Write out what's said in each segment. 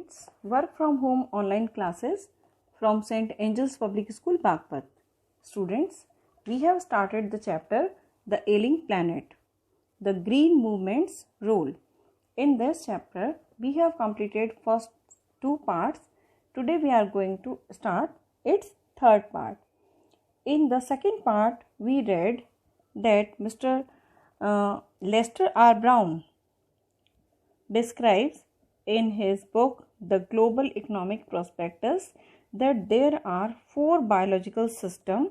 students, work from home online classes from St. Angel's Public School, Bagpat. Students, we have started the chapter The Ailing Planet, the Green Movement's Role. In this chapter, we have completed first two parts. Today we are going to start its third part. In the second part, we read that Mr. Lester R. Brown describes in his book The Global Economic Prospectus that there are four biological systems: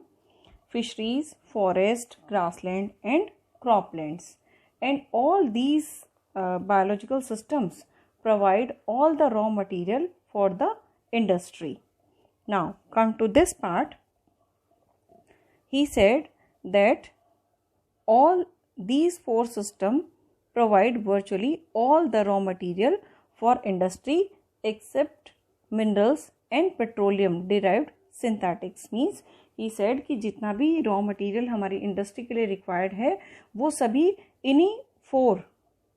fisheries, forest, grassland and croplands, and all these biological systems provide all the raw material for the industry. Now come to this part. He said that all these four systems provide virtually all the raw material for industry except minerals and petroleum derived synthetics. Means he said कि जितना भी raw material हमारी industry के लिए required है वो सभी इन्हीं फोर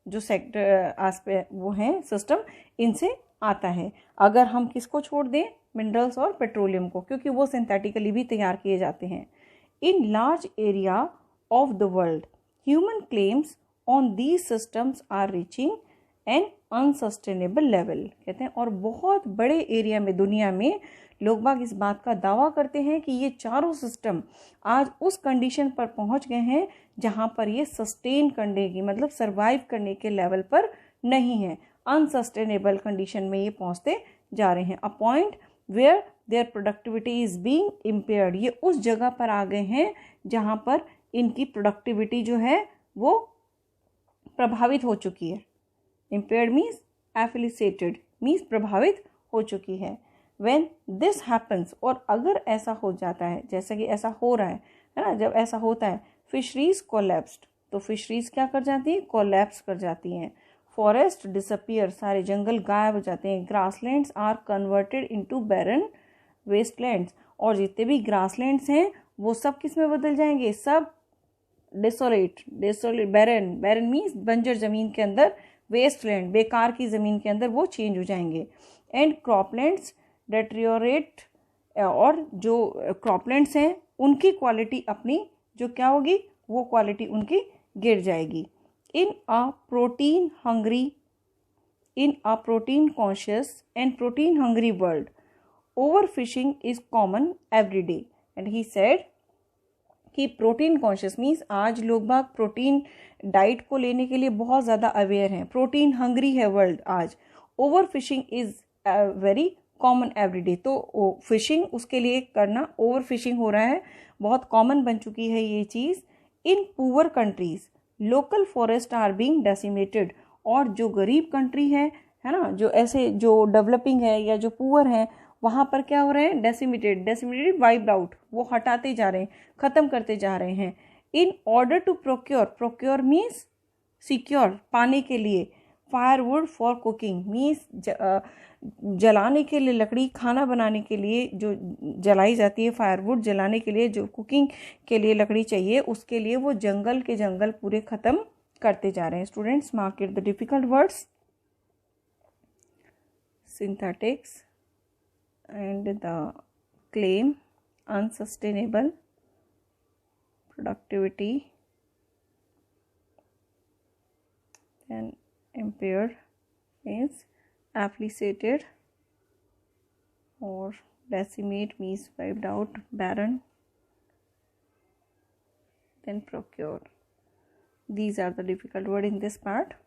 जो सेक्टर आस्पेक्ट वो हैं सिस्टम इनसे आता है. अगर हम किसको छोड़ दें, मिनरल्स और पेट्रोलियम को, क्योंकि वो सिंथेटिकली भी तैयार किए जाते हैं. In large area of the world, human claims on these systems are reaching an unsustainable level. कहते हैं और बहुत बड़े एरिया में दुनिया में लोग बाग इस बात का दावा करते हैं कि ये चारों सिस्टम आज उस कंडीशन पर पहुंच गए हैं जहां पर ये सस्टेन करने की मतलब सरवाइव करने के लेवल पर नहीं है. अनसस्टेनेबल कंडीशन में ये पहुंचते जा रहे हैं. A point where there productivity is being impaired. ये उस जगह पर आ गए हैं जहां पर इनकी प्रोडक्टिविटी जो है वो प्रभावित हो चुकी है. इम्पेयर्ड मीन्स एफिलिसेटेड मीन्स प्रभावित हो चुकी है. व्हेन दिस हैपन्स, और अगर ऐसा हो जाता है जैसा कि ऐसा हो रहा है ना, जब ऐसा होता है फिशरीज कोलैप्स्ड, तो फिशरीज क्या कर जाती हैं, कोलैप्स कर जाती हैं. फॉरेस्ट डिसअपियर, सारे जंगल गायब हो जाते हैं. Grasslands are converted into baron wastelands, और जितने भी ग्रासलैंड्स हैं वो सब किस में बदल जाएंगे, सब डेसोलेट. बैरन मीन्स बंजर ज़मीन के अंदर, वेस्टलैंड बेकार की ज़मीन के अंदर वो चेंज हो जाएंगे. एंड क्रॉपलैंड्स डेट्रियोरेट, और जो क्रॉपलैंड्स हैं उनकी क्वालिटी अपनी जो क्या होगी, वो क्वालिटी उनकी गिर जाएगी. In a protein conscious and protein hungry world, overfishing is common every day. And he said कि प्रोटीन कॉन्शियस मीन्स आज लोग बाग प्रोटीन डाइट को लेने के लिए बहुत ज़्यादा अवेयर हैं. प्रोटीन हंग्री है वर्ल्ड आज. Over fishing is very common every day. तो फिशिंग उसके लिए करना, ओवर फिशिंग हो रहा है, बहुत कॉमन बन चुकी है ये चीज़. In poor countries local forest are being decimated, और जो गरीब कंट्री है ना, जो ऐसे जो डेवलपिंग है या जो पुअर हैं वहाँ पर क्या हो रहे हैं, डेसिमेटेड वाइप्ड आउट, वो हटाते जा रहे हैं, ख़त्म करते जा रहे हैं. In order to procure means secure, पाने के लिए. फायरवुड फॉर कुकिंग मीन्स जलाने के लिए लकड़ी, खाना बनाने के लिए जो जलाई जाती है, फायरवुड जलाने के लिए जो कुकिंग के लिए लकड़ी चाहिए, उसके लिए वो जंगल के जंगल पूरे ख़त्म करते जा रहे हैं. Students, mark it the difficult words. Synthetics and the claim unsustainable productivity, and impaired means affiliated, or decimate means wiped out, barren, then procure. These are the difficult words in this part.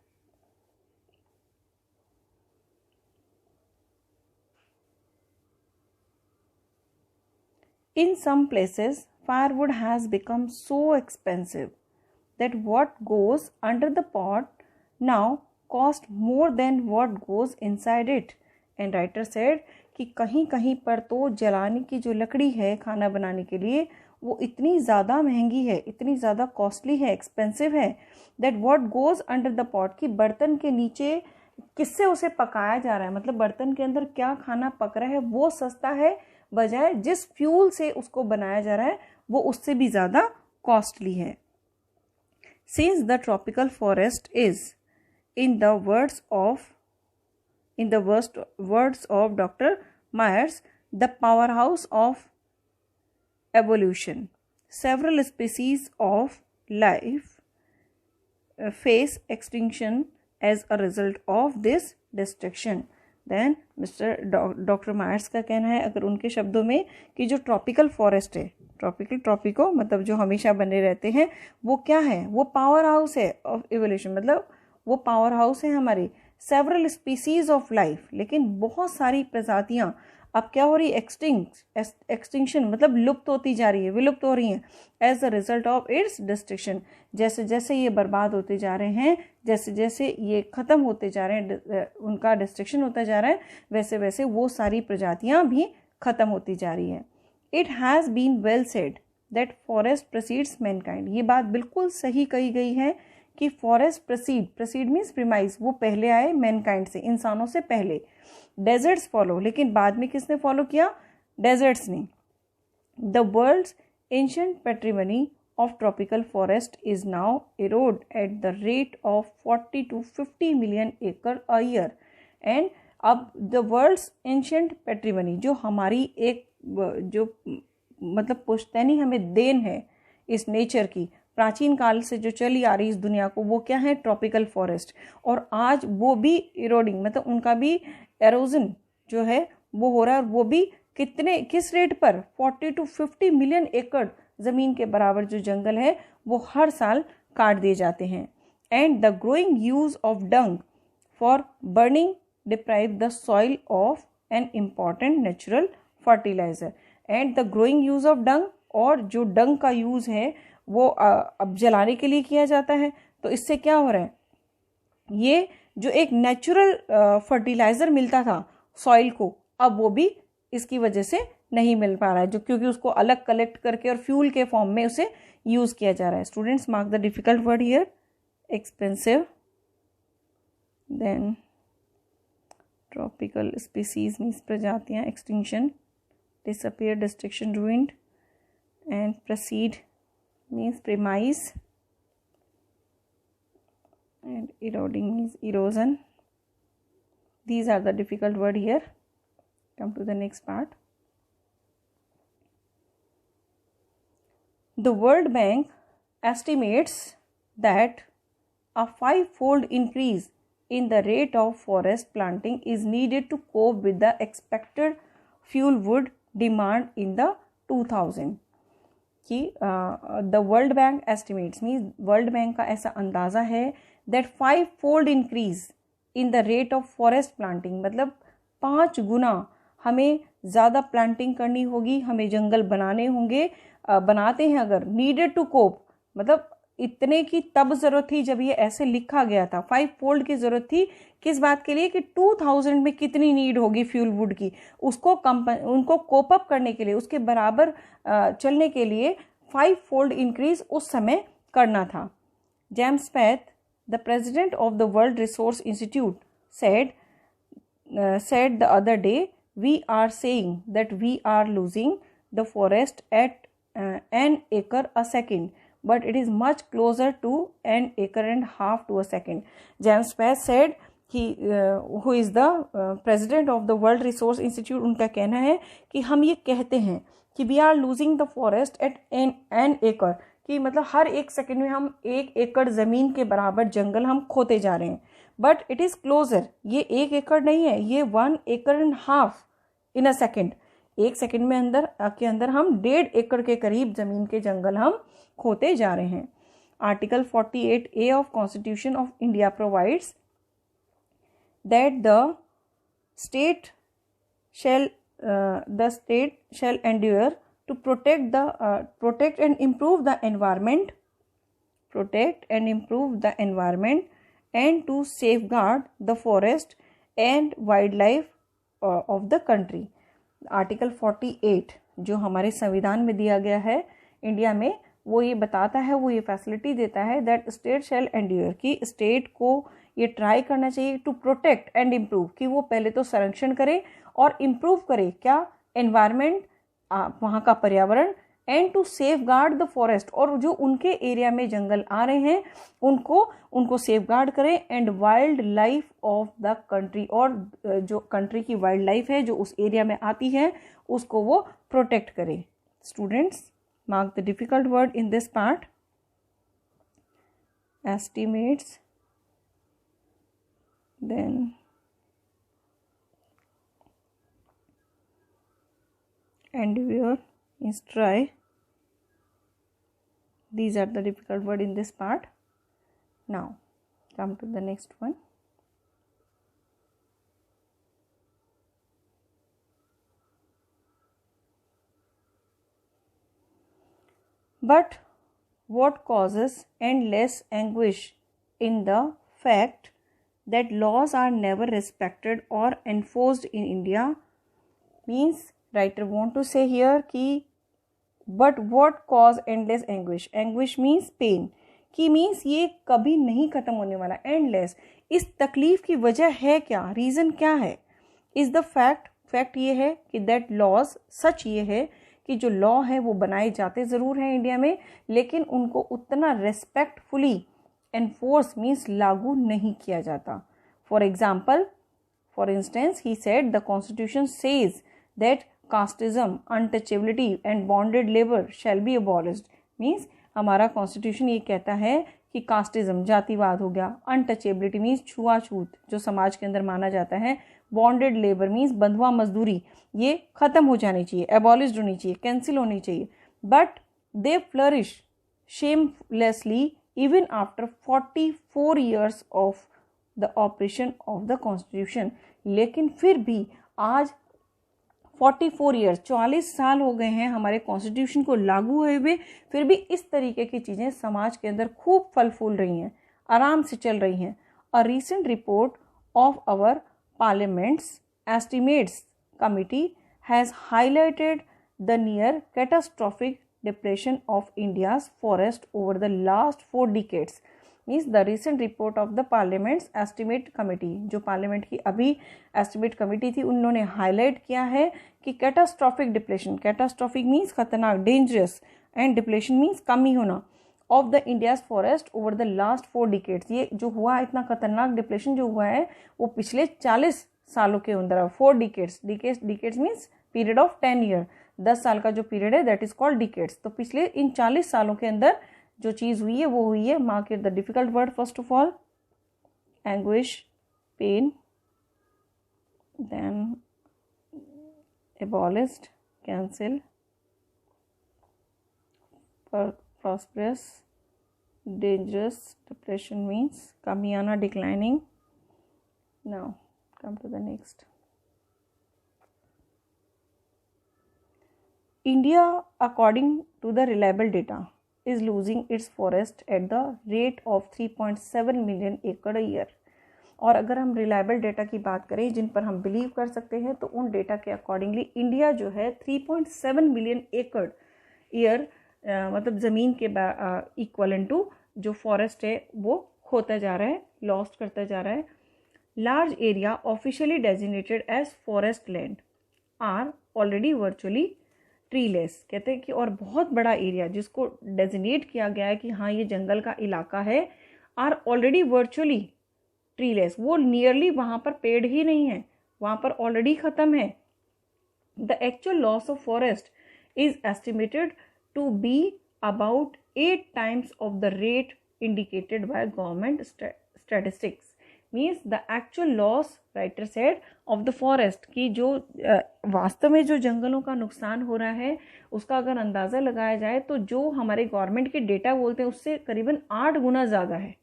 In some places, firewood has become so expensive that what goes under the pot now cost more than what goes inside it. And writer said कि कहीं कहीं पर तो जलाने की जो लकड़ी है खाना बनाने के लिए वो इतनी ज़्यादा महंगी है, इतनी ज़्यादा कॉस्टली है, एक्सपेंसिव है, that what goes under the pot, कि बर्तन के नीचे किससे उसे पकाया जा रहा है, मतलब बर्तन के अंदर क्या खाना पक रहा है वो सस्ता है, बजाय जिस फ्यूल से उसको बनाया जा रहा है वो उससे भी ज़्यादा कॉस्टली है. Since the tropical forest is, in the words of in the words of Dr. Myers, the powerhouse of evolution. Several species of life face extinction as a result of this destruction. Then Dr. Myers का कहना है, अगर उनके शब्दों में, कि जो tropical forest है, ट्रॉपिको मतलब जो हमेशा बने रहते हैं, वो क्या है, वो पावर हाउस है ऑफ इवोल्यूशन, मतलब वो पावर हाउस है हमारी सेवरल स्पीसीज ऑफ लाइफ। लेकिन बहुत सारी प्रजातियां अब क्या हो रही है, एक्सटिंक्शन मतलब लुप्त होती जा रही है, विलुप्त हो रही हैं as a result of its destruction. जैसे जैसे ये बर्बाद होते जा रहे हैं, जैसे जैसे ये ख़त्म होते जा रहे हैं, उनका डिस्ट्रक्शन होता जा रहा है, वैसे वैसे वो सारी प्रजातियां भी ख़त्म होती जा रही हैं। It has been well said that forest precedes mankind. ये बात बिल्कुल सही कही गई है कि फॉरेस्ट प्रेसीड मीन्स प्रीमाइज, वो पहले आए मैनकाइंड से, इंसानों से पहले। डेजर्ट्स फॉलो, लेकिन बाद में किसने फॉलो किया, डेजर्ट्स ने। The world's ancient patrimony of tropical forest is now eroded at the rate of 40 to 50 million acre a year. And अब द वर्ल्ड्स एंशिएंट पैट्रिमनी, जो हमारी एक जो मतलब पुश्तैनी हमें देन है इस नेचर की, प्राचीन काल से जो चली आ रही इस दुनिया को, वो क्या है, ट्रॉपिकल फॉरेस्ट। और आज वो भी इरोडिंग, मतलब उनका भी एरोजन जो है वो हो रहा है, और वो भी किस रेट पर, 40 to 50 million एकड़ ज़मीन के बराबर जो जंगल है वो हर साल काट दिए जाते हैं। And the growing use of dung for burning deprive the soil of an important natural fertiliser. And the growing use of dung, और जो डंग का यूज़ है वो अब जलाने के लिए किया जाता है, तो इससे क्या हो रहा है, ये जो एक नेचुरल फर्टिलाइजर मिलता था सॉइल को, अब वो भी इसकी वजह से नहीं मिल पा रहा है, जो क्योंकि उसको अलग कलेक्ट करके और फ्यूल के फॉर्म में उसे यूज किया जा रहा है। Students mark the difficult word here, expensive, then tropical species means प्रजातियां, extinction, disappear, destruction, ruined, and proceed means premise, and eroding means erosion. These are the difficult word here. Come to the next part. The World Bank estimates that a 5-fold increase in the rate of forest planting is needed to cope with the expected fuel wood demand in the 2000. कि the world bank estimates means world bank का ऐसा अंदाज़ा है that 5-fold increase in the rate of forest planting, मतलब 5 गुना हमें ज़्यादा planting करनी होगी, हमें जंगल बनाने होंगे, बनाते हैं अगर, नीडेड टू कोप, मतलब इतने की तब ज़रूरत थी जब ये ऐसे लिखा गया था, 5-fold की ज़रूरत थी, किस बात के लिए कि 2000 में कितनी नीड होगी फ्यूल वुड की, उसको उनको कोप अप करने के लिए, उसके बराबर चलने के लिए 5-fold इंक्रीज उस समय करना था। James path, the president of the world resource institute, said the other day, we are saying that we are losing the forest at an acre a second, but it is much closer to an acre and half to a second. James Patch said, who is the president of the World Resource Institute, उनका कहना है कि हम ये कहते हैं कि we are losing the forest at an acre, कि मतलब हर 1 सेकेंड में हम 1 एकड़ ज़मीन के बराबर जंगल हम खोते जा रहे हैं, बट इट इज़ क्लोजर, ये 1 एकड़ नहीं है, ये 1 acre and half in a second, 1 second में अंदर हम 1.5 एकड़ के करीब ज़मीन के जंगल हम खोते जा रहे हैं। Article 48A of constitution of India provides that the state shall endure to protect and improve the environment, and to safeguard the forest and wildlife of the country. Article 48 जो हमारे संविधान में दिया गया है इंडिया में, वो ये बताता है, वो ये फैसिलिटी देता है दैट स्टेट शैल एंड्योर, कि स्टेट को ये ट्राई करना चाहिए टू प्रोटेक्ट एंड इम्प्रूव, कि वो पहले तो संरक्षण करे और इम्प्रूव करे क्या, एनवायरनमेंट, वहाँ का पर्यावरण, and to safeguard the forest, और जो उनके एरिया में जंगल आ रहे हैं उनको सेफ गार्ड करें, and wild life of the country, और जो कंट्री की वाइल्ड लाइफ है जो उस एरिया में आती है उसको वो प्रोटेक्ट करें. Students, mark the difficult word in this part. Estimates, then endeavor, is try. These are the difficult word in this part. Now come to the next one. But what causes endless anguish in the fact that laws are never respected or enforced in India? Means writer want to say here कि but what cause endless anguish, anguish means pain, कि means ये कभी नहीं खत्म होने वाला, endless, इस तकलीफ की वजह है क्या, रीज़न क्या है, is the fact ये है कि that laws, सच ये है कि जो लॉ है वो बनाए जाते ज़रूर हैं इंडिया में, लेकिन उनको उतना रेस्पेक्टफुली एनफोर्स मीन्स लागू नहीं किया जाता. For example, for instance, he said the constitution says that casteism, untouchability and bonded labour shall be abolished. Means हमारा कॉन्स्टिट्यूशन ये कहता है कि कास्टिज्म, जातिवाद हो गया, अनटचेबिलिटी मीन्स छुआछूत जो समाज के अंदर माना जाता है, बॉन्डेड लेबर मीन्स बंधुआ मजदूरी, ये खत्म हो जानी चाहिए, एबॉलिश्ड होनी चाहिए, कैंसिल होनी चाहिए. But they flourish shamelessly even after 44 years of the operation of the constitution. लेकिन फिर भी आज 44 years, 44 साल हो गए हैं हमारे कॉन्स्टिट्यूशन को लागू हुए हुए, फिर भी इस तरीके की चीज़ें समाज के अंदर खूब फल फूल रही हैं, आराम से चल रही हैं. A recent report of our parliament's estimates committee has highlighted the near catastrophic depletion of India's forest over the last 4 decades. Means the recent report of the Parliament's Estimate Committee, जो पार्लियामेंट की अभी estimate committee थी, उन्होंने highlight किया है कि catastrophic depletion, catastrophic means खतरनाक, dangerous, and depletion means कमी होना, of the India's forest over the last 4 decades. ये जो हुआ इतना खतरनाक डिप्लेशन जो हुआ है वो पिछले 40 सालों के अंदर, 4 decades, decades means period of 10 year, 10 साल का जो पीरियड है दैट इज कॉल्ड डिकेड्स. तो पिछले इन 40 सालों के अंदर जो चीज़ हुई है वो हुई है. Mark it the difficult word. First of all anguish, pain, then abolished, cancel, prosperous, dangerous, depression means कमी आना, declining. Now come to the next. India, according to the reliable data, is losing its forest at the rate of 3.7 million acre a year. और अगर हम reliable data की बात करें जिन पर हम बिलीव कर सकते हैं, तो उन डेटा के अकॉर्डिंगली इंडिया जो है 3.7 मिलियन एकड़ ईयर, मतलब ज़मीन के इक्वलेंट टू जो फॉरेस्ट है वो खोता जा रहा है, लॉस्ट करता जा रहा है. Large area officially designated as forest land are already virtually treeless. कहते हैं कि और बहुत बड़ा एरिया जिसको डेजिग्नेट किया गया है कि हाँ ये जंगल का इलाका है, आर ऑलरेडी वर्चुअली ट्रीलेस. वो नियरली वहाँ पर पेड़ ही नहीं है, वहाँ पर ऑलरेडी ख़त्म है. The actual loss of forest is estimated to be about 8 times of the rate indicated by government statistics. Means the actual loss, writer said, of the forest, की जो वास्तव में जो जंगलों का नुकसान हो रहा है उसका अगर अंदाज़ा लगाया जाए तो जो हमारे गवर्नमेंट के डेटा बोलते हैं उससे करीबन 8 गुना ज़्यादा है.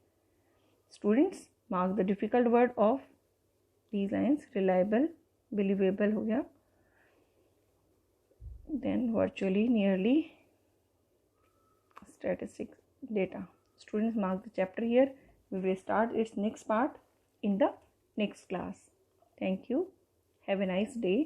Students, mark the difficult word of these lines. Reliable, believable हो गया, then virtually, nearly, statistic data. Students, mark the chapter here. We will start its next part in the next class. Thank you. Have a nice day.